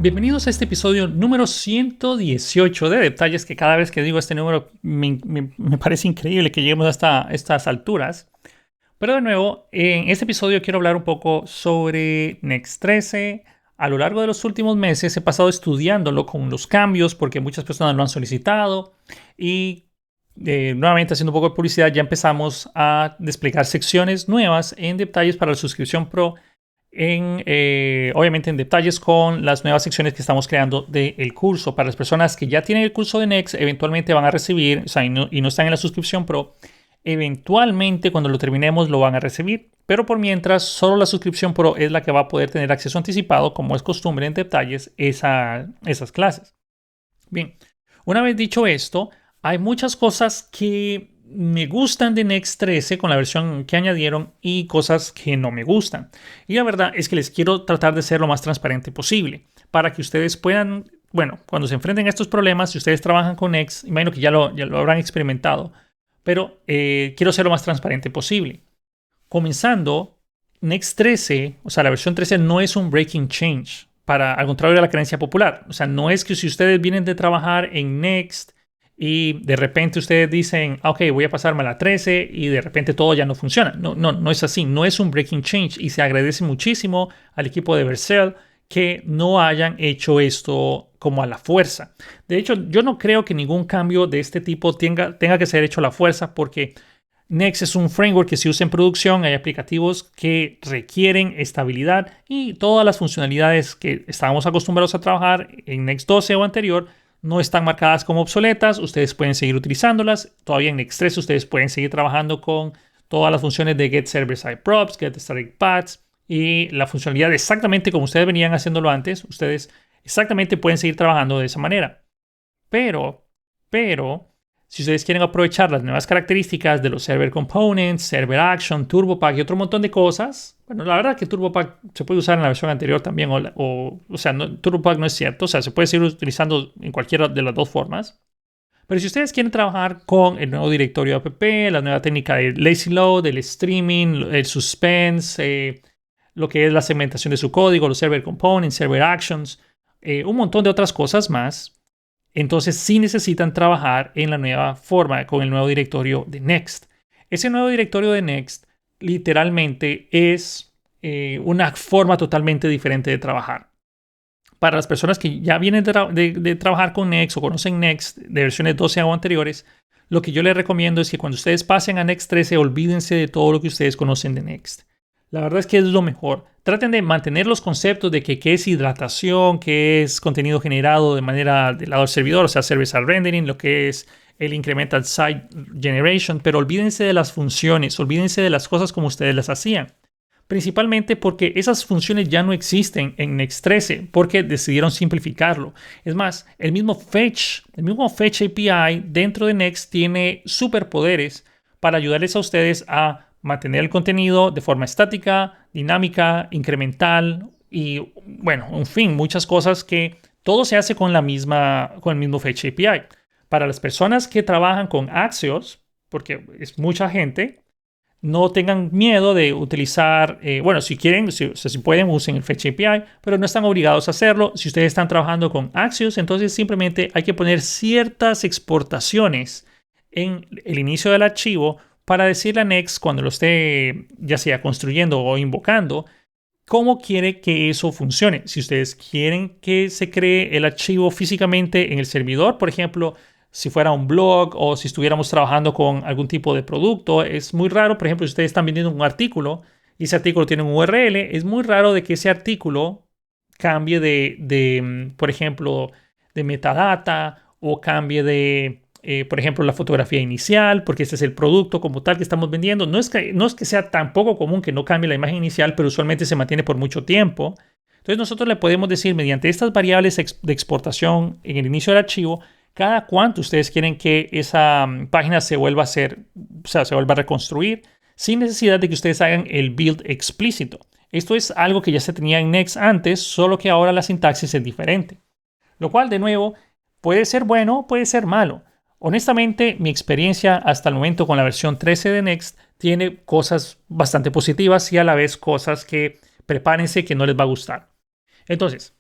Bienvenidos a este episodio número 118 de Detalles, que cada vez que digo este número me parece increíble que lleguemos hasta estas alturas. Pero de nuevo, en este episodio quiero hablar un poco sobre Next 13. A lo largo de los últimos meses he pasado estudiándolo con los cambios porque muchas personas lo han solicitado y nuevamente haciendo un poco de publicidad ya empezamos a desplegar secciones nuevas en Detalles para la suscripción Pro. Obviamente en detalles con las nuevas secciones que estamos creando del curso. Para las personas que ya tienen el curso de Next, eventualmente van a recibir, o sea, y no están en la suscripción Pro, eventualmente cuando lo terminemos lo van a recibir. Pero por mientras, solo la suscripción Pro es la que va a poder tener acceso anticipado, como es costumbre en detalles, esas clases. Bien, una vez dicho esto, hay muchas cosas que me gustan de Next 13 con la versión que añadieron y cosas que no me gustan. Y la verdad es que les quiero tratar de ser lo más transparente posible para que ustedes puedan, bueno, cuando se enfrenten a estos problemas, si ustedes trabajan con Next, imagino que ya lo habrán experimentado, pero quiero ser lo más transparente posible. Comenzando, Next 13, o sea, la versión 13 no es un breaking change, al contrario de la creencia popular. O sea, no es que si ustedes vienen de trabajar en Next y de repente ustedes dicen, ok, voy a pasarme a la 13 y de repente todo ya no funciona. No es así. No es un breaking change y se agradece muchísimo al equipo de Vercel que no hayan hecho esto como a la fuerza. De hecho, yo no creo que ningún cambio de este tipo tenga que ser hecho a la fuerza porque Next es un framework que se usa en producción. Hay aplicativos que requieren estabilidad y todas las funcionalidades que estábamos acostumbrados a trabajar en Next 12 o anterior no están marcadas como obsoletas. Ustedes pueden seguir utilizándolas. Todavía en Next 3 ustedes pueden seguir trabajando con todas las funciones de Get Server Side Props, Get Static Paths y la funcionalidad exactamente como ustedes venían haciéndolo antes. Ustedes exactamente pueden seguir trabajando de esa manera. Pero, si ustedes quieren aprovechar las nuevas características de los Server Components, Server Action, TurboPack y otro montón de cosas, bueno, la verdad que TurboPack se puede usar en la versión anterior también, o sea, TurboPack no es cierto, o sea, se puede seguir utilizando en cualquiera de las dos formas. Pero si ustedes quieren trabajar con el nuevo directorio app, la nueva técnica de lazy load, el streaming, el suspense, lo que es la segmentación de su código, los Server Components, Server Actions, un montón de otras cosas más, entonces sí necesitan trabajar en la nueva forma, con el nuevo directorio de Next. Ese nuevo directorio de Next literalmente es una forma totalmente diferente de trabajar. Para las personas que ya vienen de trabajar con Next o conocen Next de versiones 12 o anteriores, lo que yo les recomiendo es que cuando ustedes pasen a Next 13, olvídense de todo lo que ustedes conocen de Next. La verdad es que es lo mejor. Traten de mantener los conceptos de qué es hidratación, qué es contenido generado de manera del lado del servidor, o sea, server-side rendering, lo que es el incremental site generation, pero olvídense de las funciones, olvídense de las cosas como ustedes las hacían. Principalmente porque esas funciones ya no existen en Next 13 porque decidieron simplificarlo. Es más, el mismo Fetch API dentro de Next tiene superpoderes para ayudarles a ustedes a mantener el contenido de forma estática, dinámica, incremental y, bueno, en fin, muchas cosas que todo se hace con el mismo Fetch API. Para las personas que trabajan con Axios, porque es mucha gente, no tengan miedo de utilizar, bueno, si quieren, si pueden, usen el Fetch API, pero no están obligados a hacerlo. Si ustedes están trabajando con Axios, entonces simplemente hay que poner ciertas exportaciones en el inicio del archivo para decirle a Next cuando lo esté ya sea construyendo o invocando, cómo quiere que eso funcione. Si ustedes quieren que se cree el archivo físicamente en el servidor, por ejemplo, si fuera un blog o si estuviéramos trabajando con algún tipo de producto, es muy raro, por ejemplo, si ustedes están vendiendo un artículo y ese artículo tiene un URL, es muy raro de que ese artículo cambie por ejemplo, de metadata o cambie por ejemplo, la fotografía inicial, porque este es el producto como tal que estamos vendiendo. No es que sea tan poco común que no cambie la imagen inicial, pero usualmente se mantiene por mucho tiempo. Entonces nosotros le podemos decir mediante estas variables de exportación en el inicio del archivo, cada cuánto ustedes quieren que esa página se vuelva a hacer, o sea, se vuelva a reconstruir, sin necesidad de que ustedes hagan el build explícito. Esto es algo que ya se tenía en Next antes, solo que ahora la sintaxis es diferente. Lo cual, de nuevo, puede ser bueno, puede ser malo. Honestamente, mi experiencia hasta el momento con la versión 13 de Next tiene cosas bastante positivas y a la vez cosas que prepárense que no les va a gustar. Entonces,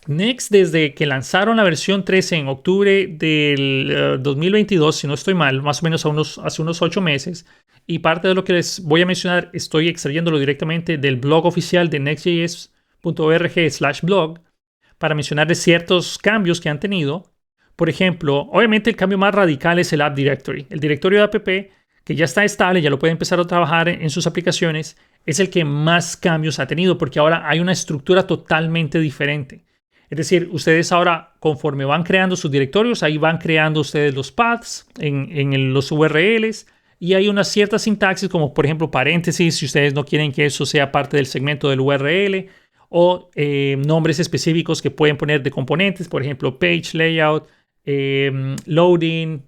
Next, desde que lanzaron la versión 13 en octubre del 2022, si no estoy mal, más o menos hace unos 8 meses, y parte de lo que les voy a mencionar estoy extrayéndolo directamente del blog oficial de nextjs.org/blog para mencionarles ciertos cambios que han tenido. Por ejemplo, obviamente el cambio más radical es el App Directory. El directorio de app, que ya está estable, ya lo pueden empezar a trabajar en sus aplicaciones, es el que más cambios ha tenido porque ahora hay una estructura totalmente diferente. Es decir, ustedes ahora, conforme van creando sus directorios, ahí van creando ustedes los paths en los URLs y hay una cierta sintaxis, como por ejemplo paréntesis, si ustedes no quieren que eso sea parte del segmento del URL, o nombres específicos que pueden poner de componentes, por ejemplo, page layout, loading,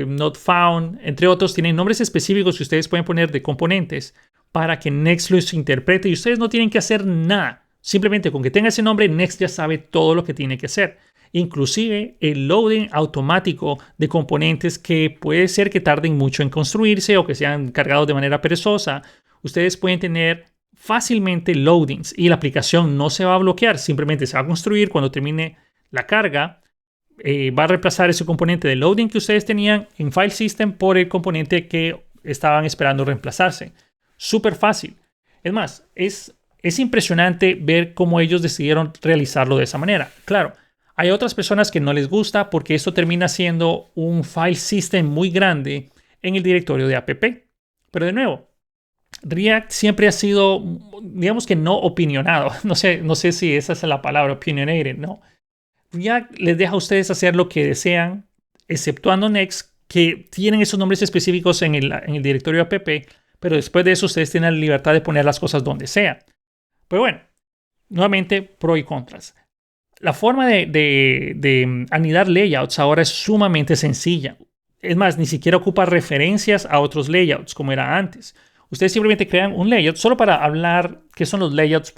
not found, entre otros. Tienen nombres específicos que ustedes pueden poner de componentes para que Next los interprete y ustedes no tienen que hacer nada. Simplemente con que tenga ese nombre, Next ya sabe todo lo que tiene que hacer. Inclusive el loading automático de componentes que puede ser que tarden mucho en construirse o que sean cargados de manera perezosa. Ustedes pueden tener fácilmente loadings y la aplicación no se va a bloquear. Simplemente se va a construir cuando termine la carga. Va a reemplazar ese componente de loading que ustedes tenían en File System por el componente que estaban esperando reemplazarse. Súper fácil. Es más, es impresionante ver cómo ellos decidieron realizarlo de esa manera. Claro, hay otras personas que no les gusta porque esto termina siendo un file system muy grande en el directorio de app. Pero de nuevo, React siempre ha sido, digamos que no opinionado. No sé si esa es la palabra, opinionated, ¿no? React les deja a ustedes hacer lo que desean, exceptuando Next, que tienen esos nombres específicos en el directorio app, pero después de eso ustedes tienen la libertad de poner las cosas donde sea. Pero bueno, nuevamente, pro y contras. La forma de anidar layouts ahora es sumamente sencilla. Es más, ni siquiera ocupa referencias a otros layouts como era antes. Ustedes simplemente crean un layout. Solo para hablar qué son los layouts,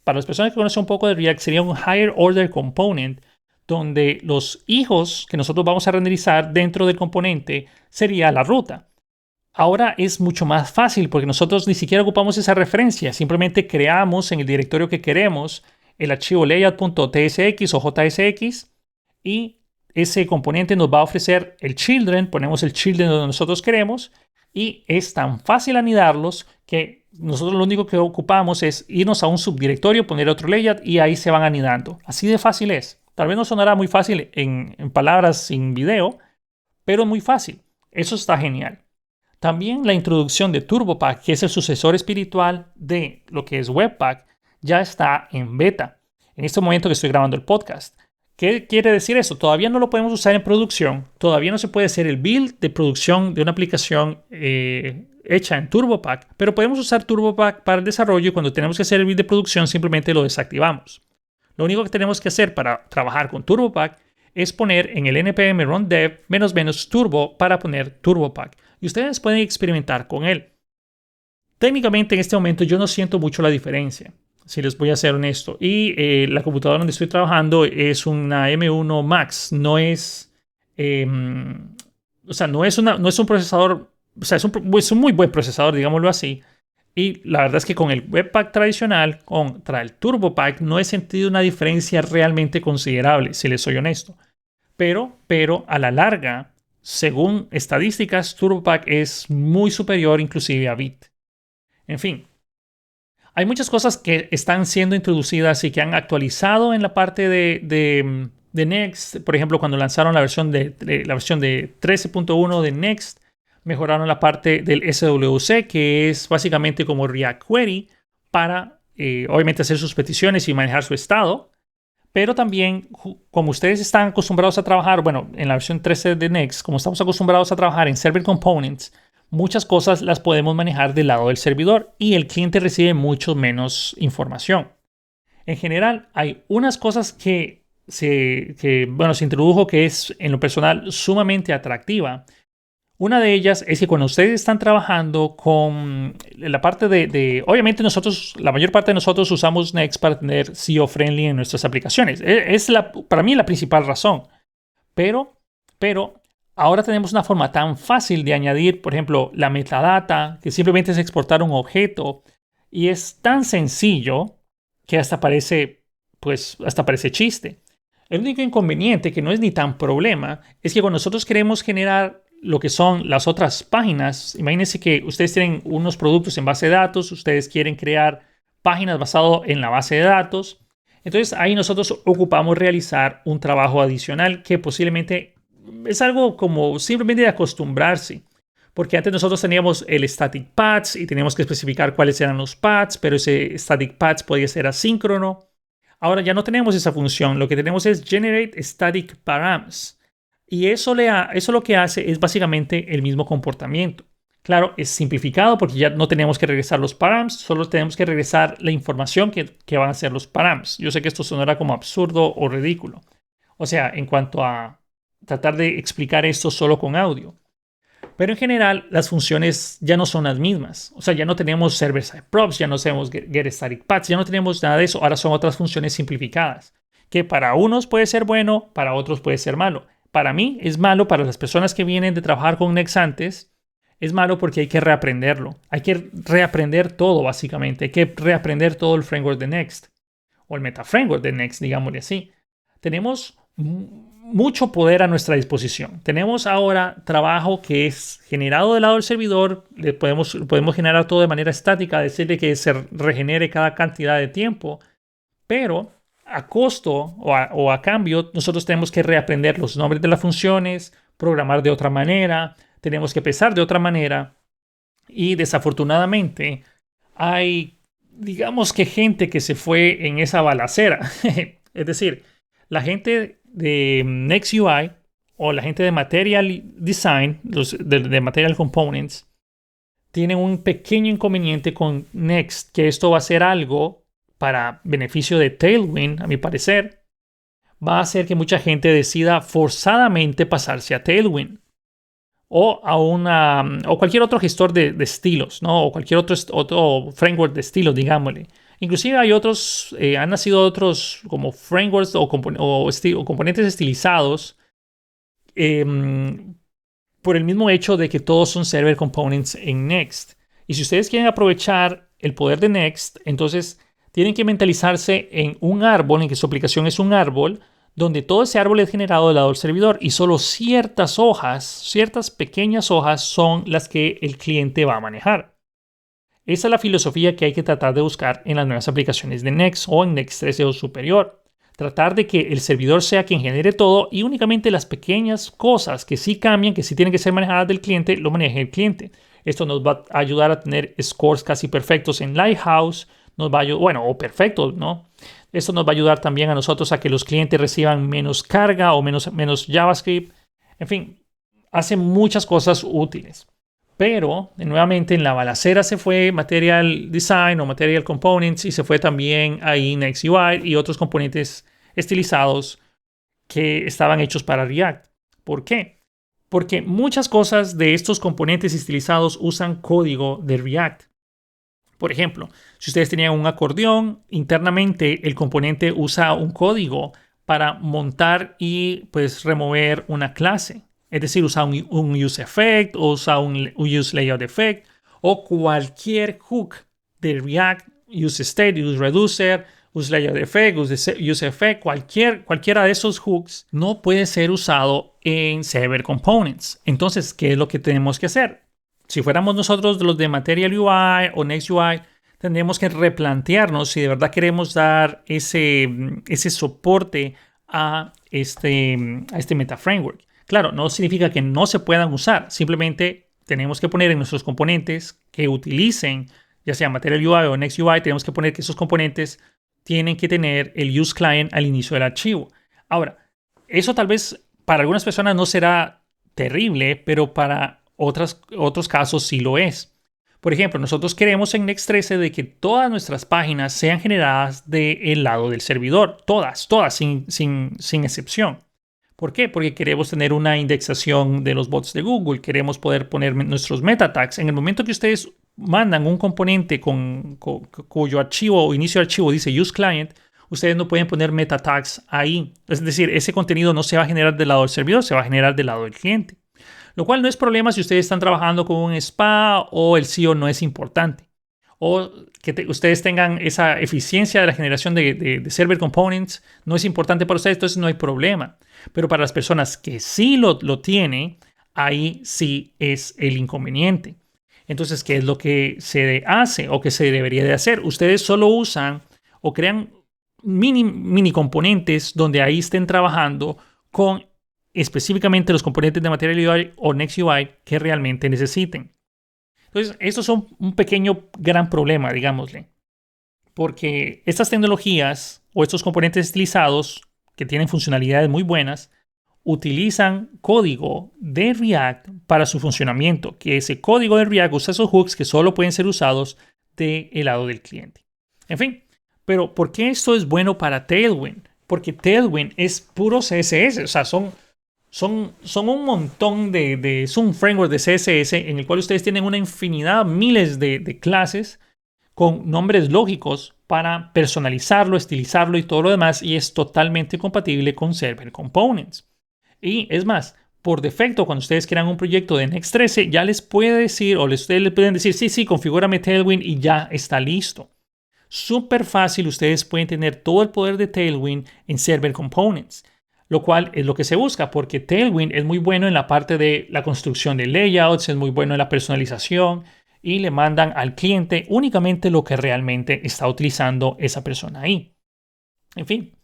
para las personas que conocen un poco de React, sería un higher order component, donde los hijos que nosotros vamos a renderizar dentro del componente sería la ruta. Ahora es mucho más fácil porque nosotros ni siquiera ocupamos esa referencia. Simplemente creamos en el directorio que queremos el archivo layout.tsx o JSX y ese componente nos va a ofrecer el children. Ponemos el children donde nosotros queremos y es tan fácil anidarlos que nosotros lo único que ocupamos es irnos a un subdirectorio, poner otro layout y ahí se van anidando. Así de fácil es. Tal vez no sonará muy fácil en palabras sin video, pero muy fácil. Eso está genial. También la introducción de TurboPack, que es el sucesor espiritual de lo que es Webpack, ya está en beta. En este momento que estoy grabando el podcast. ¿Qué quiere decir eso? Todavía no lo podemos usar en producción. Todavía no se puede hacer el build de producción de una aplicación hecha en TurboPack. Pero podemos usar TurboPack para el desarrollo y cuando tenemos que hacer el build de producción simplemente lo desactivamos. Lo único que tenemos que hacer para trabajar con TurboPack es poner en el npm run dev --turbo para poner TurboPack. Y ustedes pueden experimentar con él. Técnicamente en este momento yo no siento mucho la diferencia, si les voy a ser honesto. Y la computadora donde estoy trabajando es una M1 Max. No es un procesador, o sea, es un muy buen procesador, digámoslo así. Y la verdad es que con el Webpack tradicional, contra el TurboPack, no he sentido una diferencia realmente considerable, si les soy honesto. Pero a la larga, según estadísticas, TurboPack es muy superior inclusive a Vite. En fin, hay muchas cosas que están siendo introducidas y que han actualizado en la parte de Next. Por ejemplo, cuando lanzaron la versión de 13.1 de Next, mejoraron la parte del SWC, que es básicamente como React Query para, obviamente, hacer sus peticiones y manejar su estado. Pero también, como ustedes están acostumbrados a trabajar, bueno, en la versión 13 de Next, como estamos acostumbrados a trabajar en Server Components, muchas cosas las podemos manejar del lado del servidor y el cliente recibe mucho menos información. En general, hay unas cosas que se introdujo que es, en lo personal, sumamente atractiva. Una de ellas es que cuando ustedes están trabajando con la parte obviamente la mayor parte de nosotros usamos Next para tener SEO friendly en nuestras aplicaciones. Para mí la principal razón. Pero ahora tenemos una forma tan fácil de añadir, por ejemplo, la metadata, que simplemente es exportar un objeto. Y es tan sencillo que hasta parece pues hasta parece chiste. El único inconveniente, que no es ni tan problema, es que cuando nosotros queremos generar lo que son las otras páginas, imagínense que ustedes tienen unos productos en base de datos, ustedes quieren crear páginas basadas en la base de datos. Entonces ahí nosotros ocupamos realizar un trabajo adicional que posiblemente es algo como simplemente de acostumbrarse. Porque antes nosotros teníamos el static paths y teníamos que especificar cuáles eran los paths, pero ese static paths podía ser asíncrono. Ahora ya no tenemos esa función. Lo que tenemos es generate static params. Y eso lo que hace es básicamente el mismo comportamiento. Claro, es simplificado porque ya no tenemos que regresar los params, solo tenemos que regresar la información que van a ser los params. Yo sé que esto sonará como absurdo o ridículo. O sea, en cuanto a tratar de explicar esto solo con audio. Pero en general, las funciones ya no son las mismas. O sea, ya no tenemos server-side props, ya no tenemos getStaticPaths, ya no tenemos nada de eso. Ahora son otras funciones simplificadas, que para unos puede ser bueno, para otros puede ser malo. Para mí es malo, para las personas que vienen de trabajar con Next antes, es malo porque hay que reaprenderlo. Hay que reaprender todo, básicamente. Hay que reaprender todo el framework de Next, o el meta-framework de Next, digámosle así. Tenemos mucho poder a nuestra disposición. Tenemos ahora trabajo que es generado del lado del servidor. Podemos generar todo de manera estática, decirle que se regenere cada cantidad de tiempo, pero a costo o a cambio nosotros tenemos que reaprender los nombres de las funciones, programar de otra manera, tenemos que pensar de otra manera, y desafortunadamente hay, digamos que gente que se fue en esa balacera. Es decir, la gente de NextUI o la gente de Material Design, de Material Components, tienen un pequeño inconveniente con Next, que esto va a ser algo para beneficio de Tailwind, a mi parecer. Va a hacer que mucha gente decida forzadamente pasarse a Tailwind o o cualquier otro gestor de estilos, ¿no? O cualquier otro framework de estilos, digámosle. Inclusive hay otros, han nacido otros como frameworks o componentes estilizados por el mismo hecho de que todos son server components en Next. Y si ustedes quieren aprovechar el poder de Next, entonces tienen que mentalizarse en un árbol, en que su aplicación es un árbol, donde todo ese árbol es generado del lado del servidor y solo ciertas hojas, ciertas pequeñas hojas son las que el cliente va a manejar. Esa es la filosofía que hay que tratar de buscar en las nuevas aplicaciones de Next o en Next 13 o superior. Tratar de que el servidor sea quien genere todo y únicamente las pequeñas cosas que sí cambian, que sí tienen que ser manejadas del cliente, lo maneje el cliente. Esto nos va a ayudar a tener scores casi perfectos en Lighthouse, nos va a ayudar, bueno, o perfectos, ¿no? Esto nos va a ayudar también a nosotros a que los clientes reciban menos carga o menos JavaScript. En fin, hace muchas cosas útiles. Pero, nuevamente, en la balacera se fue Material Design o Material Components y se fue también ahí NextUI y otros componentes estilizados que estaban hechos para React. ¿Por qué? Porque muchas cosas de estos componentes estilizados usan código de React. Por ejemplo, si ustedes tenían un acordeón, internamente el componente usa un código para montar y pues remover una clase. Es decir, usa un use effect o usa un use layout effect o cualquier hook de React, use state, use reducer, use layout effect, use effect, cualquiera de esos hooks no puede ser usado en server components. Entonces, ¿qué es lo que tenemos que hacer? Si fuéramos nosotros los de Material UI o NextUI, tendríamos que replantearnos si de verdad queremos dar ese soporte a este meta framework. Claro, no significa que no se puedan usar, simplemente tenemos que poner en nuestros componentes que utilicen, ya sea Material UI o NextUI, tenemos que poner que esos componentes tienen que tener el use client al inicio del archivo. Ahora, eso tal vez para algunas personas no será terrible, pero para otros casos sí lo es. Por ejemplo, nosotros queremos en Next 13 de que todas nuestras páginas sean generadas del lado del servidor, todas, sin excepción. ¿Por qué? Porque queremos tener una indexación de los bots de Google, queremos poder poner nuestros meta tags. En el momento que ustedes mandan un componente cuyo archivo o inicio de archivo dice use client, ustedes no pueden poner meta tags ahí. Es decir, ese contenido no se va a generar del lado del servidor, se va a generar del lado del cliente. Lo cual no es problema si ustedes están trabajando con un spa o el SEO no es importante. o que ustedes tengan esa eficiencia de la generación de server components, no es importante para ustedes, entonces no hay problema. Pero para las personas que sí lo tienen, ahí sí es el inconveniente. Entonces, ¿qué es lo que se hace o que se debería de hacer? Ustedes solo usan o crean mini componentes donde ahí estén trabajando con específicamente los componentes de Material UI o Next UI que realmente necesiten. Entonces, estos son un gran problema, digámosle, porque estas tecnologías o estos componentes estilizados que tienen funcionalidades muy buenas utilizan código de React para su funcionamiento, que ese código de React usa esos hooks que solo pueden ser usados del lado del cliente. En fin, pero ¿por qué esto es bueno para Tailwind? Porque Tailwind es puro CSS, o sea, son un montón es un framework de CSS en el cual ustedes tienen una infinidad, miles de clases con nombres lógicos para personalizarlo, estilizarlo y todo lo demás, y es totalmente compatible con Server Components. Y es más, por defecto, cuando ustedes crean un proyecto de Next.13, ya les puede decir, o ustedes le pueden decir, sí, configúrame Tailwind y ya está listo. Súper fácil, ustedes pueden tener todo el poder de Tailwind en Server Components, lo cual es lo que se busca, porque Tailwind es muy bueno en la parte de la construcción de layouts, es muy bueno en la personalización, y le mandan al cliente únicamente lo que realmente está utilizando esa persona ahí. En fin.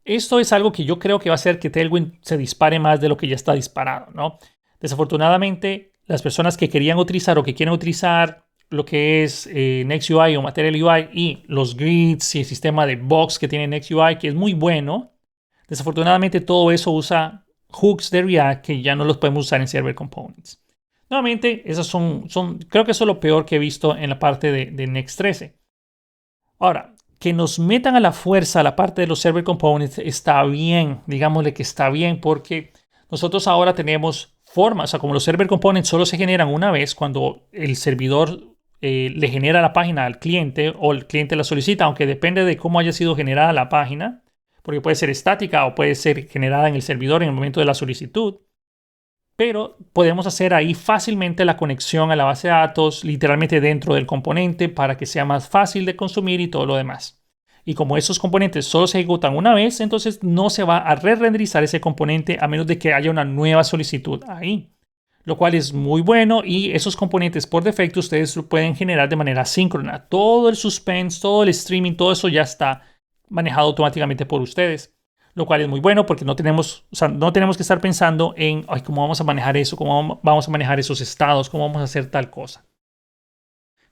Esto es algo que yo creo que va a hacer que Tailwind se dispare más de lo que ya está disparado, ¿no? Desafortunadamente, las personas que querían utilizar o que quieren utilizar lo que es Next UI o Material UI y los grids y el sistema de box que tiene Next UI, que es muy bueno, desafortunadamente todo eso usa hooks de React que ya no los podemos usar en Server Components. Nuevamente, esas creo que eso es lo peor que he visto en la parte de Next.13. Ahora, que nos metan a la fuerza a la parte de los server components está bien, digámosle que está bien, porque nosotros ahora tenemos formas, o sea, como los server components solo se generan una vez cuando el servidor le genera la página al cliente o el cliente la solicita, aunque depende de cómo haya sido generada la página, porque puede ser estática o puede ser generada en el servidor en el momento de la solicitud. Pero podemos hacer ahí fácilmente la conexión a la base de datos, literalmente dentro del componente, para que sea más fácil de consumir y todo lo demás. Y como esos componentes solo se ejecutan una vez, entonces no se va a re-renderizar ese componente a menos de que haya una nueva solicitud ahí. Lo cual es muy bueno, y esos componentes por defecto ustedes lo pueden generar de manera síncrona. Todo el suspense, todo el streaming, todo eso ya está manejado automáticamente por ustedes. Lo cual es muy bueno porque no tenemos que estar pensando en cómo vamos a manejar eso, cómo vamos a manejar esos estados, cómo vamos a hacer tal cosa.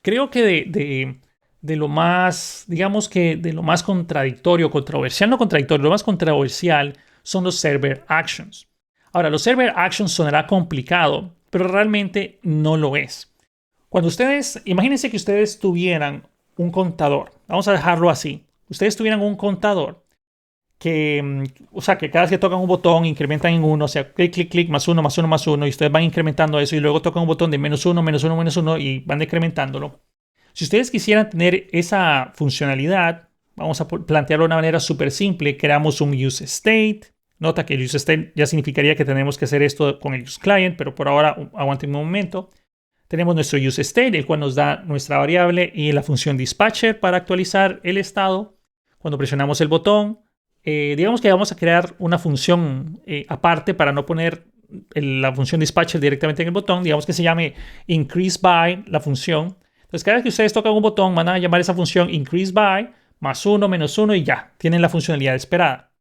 Creo que de lo más, digamos que de lo más controversial, lo más controversial son los server actions. Ahora, los server actions sonará complicado, pero realmente no lo es. Imagínense que ustedes tuvieran un contador, vamos a dejarlo así, ustedes tuvieran un contador que cada vez que tocan un botón incrementan en 1, o sea, clic, clic, clic, más 1, más 1, más 1, y ustedes van incrementando eso y luego tocan un botón de menos 1, menos 1, menos 1 y van decrementándolo. Si ustedes quisieran tener esa funcionalidad, vamos a plantearlo de una manera súper simple, creamos un use state. Nota que el use state ya significaría que tenemos que hacer esto con el use client, pero por ahora aguanten un momento. Tenemos nuestro use state, el cual nos da nuestra variable y la función dispatcher para actualizar el estado. Cuando presionamos el botón, digamos que vamos a crear una función aparte para no poner la función dispatcher directamente en el botón. Digamos que se llame increase by la función. Entonces, cada vez que ustedes tocan un botón, van a llamar esa función increase by, más 1, menos 1 y ya, tienen la funcionalidad esperada.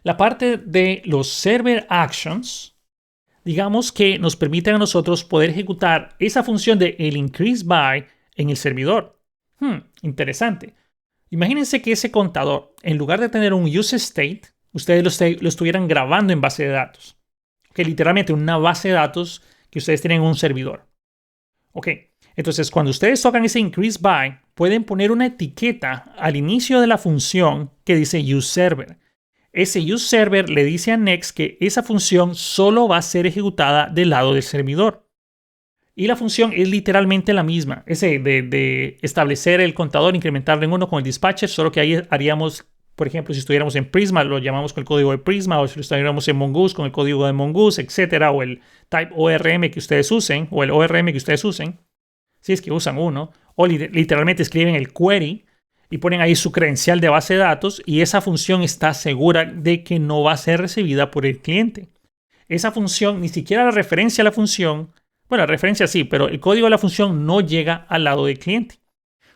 La parte de los server actions, digamos que nos permiten a nosotros poder ejecutar esa función de el increase by en el servidor. Interesante. Imagínense que ese contador, en lugar de tener un use state, ustedes lo estuvieran grabando en base de datos. Que literalmente una base de datos que ustedes tienen en un servidor. Ok, entonces cuando ustedes tocan ese increase by, pueden poner una etiqueta al inicio de la función que dice useServer. Ese useServer le dice a Next que esa función solo va a ser ejecutada del lado del servidor. Y la función es literalmente la misma. Ese de establecer el contador, incrementarlo en 1 con el dispatcher, solo que ahí haríamos, por ejemplo, si estuviéramos en Prisma, lo llamamos con el código de Prisma, o si estuviéramos en Mongoose, con el código de Mongoose, etcétera, o el type ORM que ustedes usen, o el ORM que ustedes usen, si es que usan uno, o literalmente escriben el query y ponen ahí su credencial de base de datos y esa función está segura de que no va a ser recibida por el cliente. Esa función, ni siquiera la referencia a la función, bueno, la referencia sí, pero el código de la función no llega al lado del cliente.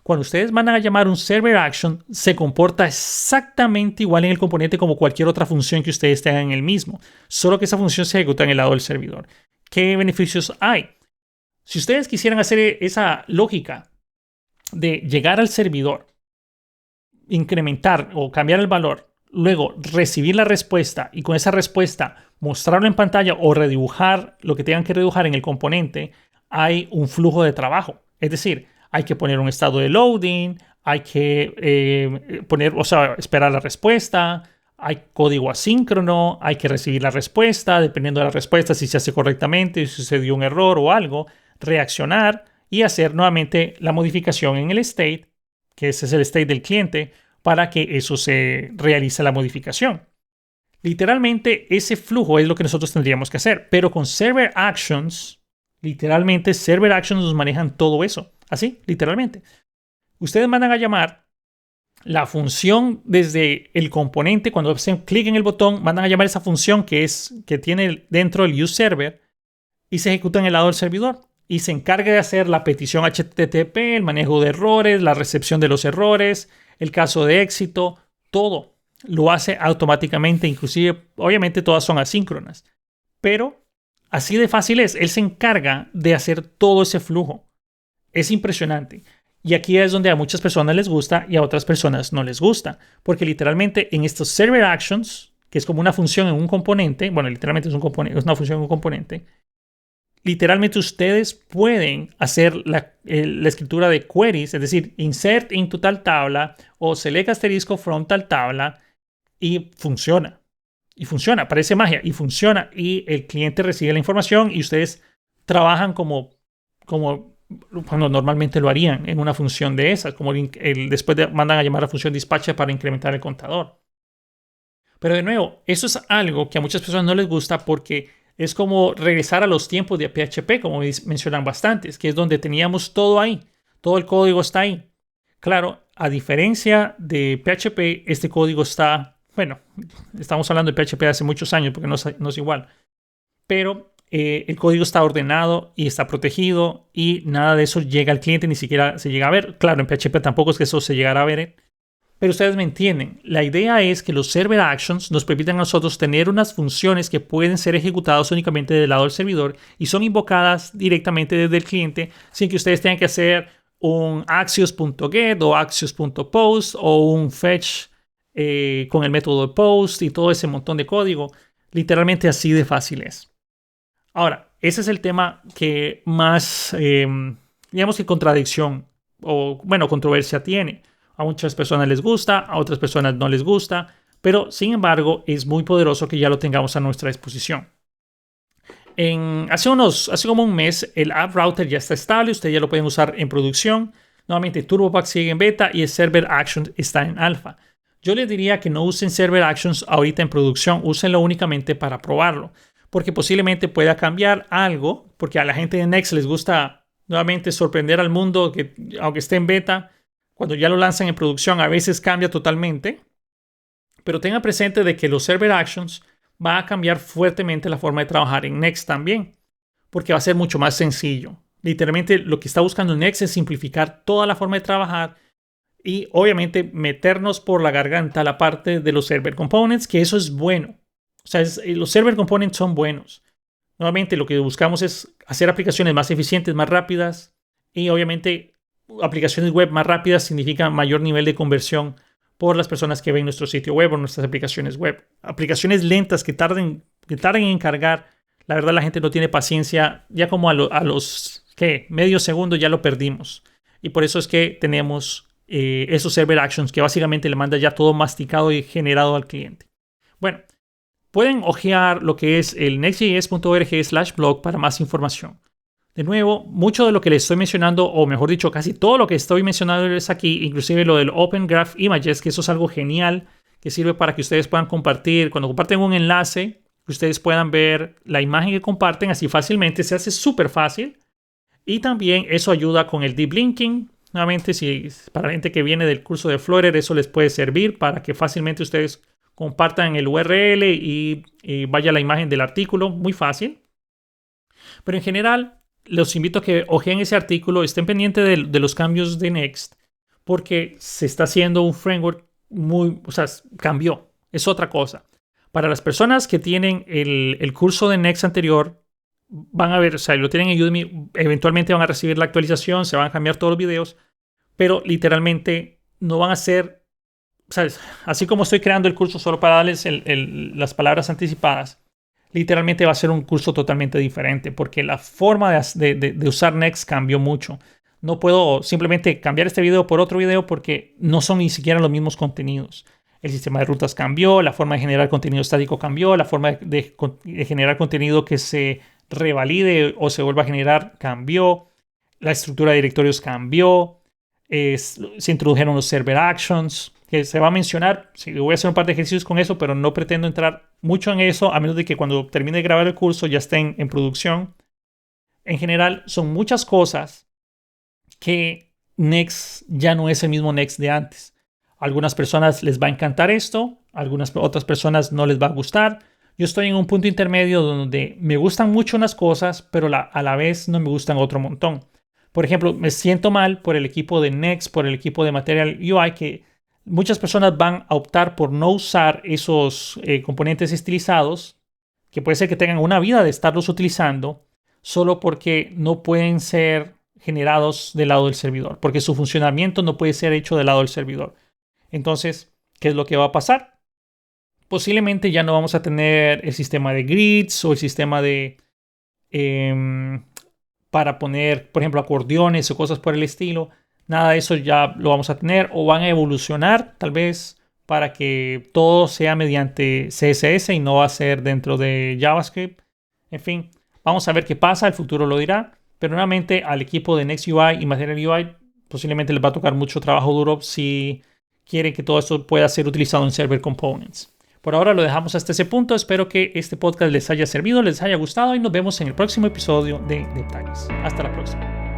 Cuando ustedes van a llamar un server action, se comporta exactamente igual en el componente como cualquier otra función que ustedes tengan en el mismo, solo que esa función se ejecuta en el lado del servidor. ¿Qué beneficios hay? Si ustedes quisieran hacer esa lógica de llegar al servidor, incrementar o cambiar el valor, luego recibir la respuesta y con esa respuesta mostrarlo en pantalla o redibujar lo que tengan que redibujar en el componente, hay un flujo de trabajo. Es decir, hay que poner un estado de loading, hay que esperar la respuesta, hay código asíncrono, hay que recibir la respuesta, dependiendo de la respuesta, si se hace correctamente, si sucedió un error o algo, reaccionar y hacer nuevamente la modificación en el state, que ese es el state del cliente, para que eso se realice la modificación. Literalmente, ese flujo es lo que nosotros tendríamos que hacer, pero con Server Actions, literalmente Server Actions nos manejan todo eso. Así, literalmente. Ustedes mandan a llamar la función desde el componente. Cuando hacen clic en el botón, mandan a llamar esa función que tiene dentro el useServer y se ejecuta en el lado del servidor. Y se encarga de hacer la petición HTTP, el manejo de errores, la recepción de los errores, el caso de éxito, todo. Lo hace automáticamente, inclusive, obviamente todas son asíncronas. Pero así de fácil es. Él se encarga de hacer todo ese flujo. Es impresionante. Y aquí es donde a muchas personas les gusta y a otras personas no les gusta. Porque literalmente en estos Server Actions, que es como una función en un componente, bueno, literalmente es una función en un componente, literalmente ustedes pueden hacer la escritura de queries, es decir, insert into tal tabla o select asterisco from tal tabla y funciona. Y funciona, parece magia y funciona. Y el cliente recibe la información y ustedes trabajan como cuando normalmente lo harían en una función de esas, como después mandan a llamar a la función dispatcher para incrementar el contador. Pero de nuevo, eso es algo que a muchas personas no les gusta porque es como regresar a los tiempos de PHP, como mencionan bastantes, que es donde teníamos todo ahí, todo el código está ahí. Claro, a diferencia de PHP, este código está, bueno, estamos hablando de PHP hace muchos años porque no es igual, pero el código está ordenado y está protegido y nada de eso llega al cliente, ni siquiera se llega a ver. Claro, en PHP tampoco es que eso se llegara a ver, pero ustedes me entienden. La idea es que los Server Actions nos permitan a nosotros tener unas funciones que pueden ser ejecutadas únicamente del lado del servidor y son invocadas directamente desde el cliente sin que ustedes tengan que hacer un axios.get o axios.post o un fetch con el método de post y todo ese montón de código. Literalmente así de fácil es. Ahora, ese es el tema que más, digamos que contradicción o, bueno, controversia tiene. A muchas personas les gusta, a otras personas no les gusta, pero sin embargo es muy poderoso que ya lo tengamos a nuestra disposición. Hace como un mes el App Router ya está estable, ustedes ya lo pueden usar en producción. Nuevamente TurboPack sigue en beta y el Server Actions está en alfa. Yo les diría que no usen Server Actions ahorita en producción, úsenlo únicamente para probarlo. Porque posiblemente pueda cambiar algo, porque a la gente de Next les gusta nuevamente sorprender al mundo, que aunque esté en beta, cuando ya lo lanzan en producción a veces cambia totalmente. Pero tengan presente de que los Server Actions va a cambiar fuertemente la forma de trabajar en Next también, porque va a ser mucho más sencillo. Literalmente lo que está buscando Next es simplificar toda la forma de trabajar y obviamente meternos por la garganta la parte de los Server Components, que eso es bueno. O sea, los Server Components son buenos. Nuevamente, lo que buscamos es hacer aplicaciones más eficientes, más rápidas. Y obviamente, aplicaciones web más rápidas significa mayor nivel de conversión por las personas que ven nuestro sitio web o nuestras aplicaciones web. Aplicaciones lentas que tarden en cargar. La verdad, la gente no tiene paciencia. Ya como a los medio segundo ya lo perdimos. Y por eso es que tenemos esos Server Actions que básicamente le manda ya todo masticado y generado al cliente. Bueno. Pueden hojear lo que es el nextjs.org/blog para más información. De nuevo, mucho de lo que les estoy mencionando, o mejor dicho, casi todo lo que estoy mencionando es aquí, inclusive lo del Open Graph Images, que eso es algo genial, que sirve para que ustedes puedan compartir. Cuando comparten un enlace, que ustedes puedan ver la imagen que comparten así fácilmente, se hace súper fácil. Y también eso ayuda con el deep linking, Nuevamente, si para la gente que viene del curso de Flutter, eso les puede servir para que fácilmente ustedes compartan el URL y vaya la imagen del artículo. Muy fácil. Pero en general, los invito a que ojeen ese artículo, estén pendientes de los cambios de Next, porque se está haciendo un framework cambió. Es otra cosa. Para las personas que tienen el curso de Next anterior, van a ver, o sea, lo tienen en Udemy, eventualmente van a recibir la actualización, se van a cambiar todos los videos, pero literalmente no van a ser, ¿sabes? Así como estoy creando el curso solo para darles las palabras anticipadas, literalmente va a ser un curso totalmente diferente, porque la forma de usar Next cambió mucho. No puedo simplemente cambiar este video por otro video porque no son ni siquiera los mismos contenidos. El sistema de rutas cambió, la forma de generar contenido estático cambió, la forma de generar contenido que se revalide o se vuelva a generar cambió, la estructura de directorios cambió, se introdujeron los server actions, que se va a mencionar. Sí, voy a hacer un par de ejercicios con eso, pero no pretendo entrar mucho en eso, a menos de que cuando termine de grabar el curso ya estén en producción. En general, son muchas cosas que Next ya no es el mismo Next de antes. A algunas personas les va a encantar esto, a algunas otras personas no les va a gustar. Yo estoy en un punto intermedio donde me gustan mucho unas cosas, pero a la vez no me gustan otro montón. Por ejemplo, me siento mal por el equipo de Next, por el equipo de Material UI, que muchas personas van a optar por no usar esos componentes estilizados, que puede ser que tengan una vida de estarlos utilizando, solo porque no pueden ser generados del lado del servidor, porque su funcionamiento no puede ser hecho del lado del servidor. Entonces, ¿qué es lo que va a pasar? Posiblemente ya no vamos a tener el sistema de grids o el sistema de para poner, por ejemplo, acordeones o cosas por el estilo. Nada de eso ya lo vamos a tener, o van a evolucionar tal vez para que todo sea mediante CSS y no va a ser dentro de JavaScript. En fin, vamos a ver qué pasa, el futuro lo dirá. Pero nuevamente al equipo de NextUI y Material UI posiblemente les va a tocar mucho trabajo duro si quieren que todo esto pueda ser utilizado en Server Components. Por ahora lo dejamos hasta ese punto. Espero que este podcast les haya servido, les haya gustado y nos vemos en el próximo episodio de Detalles. Hasta la próxima.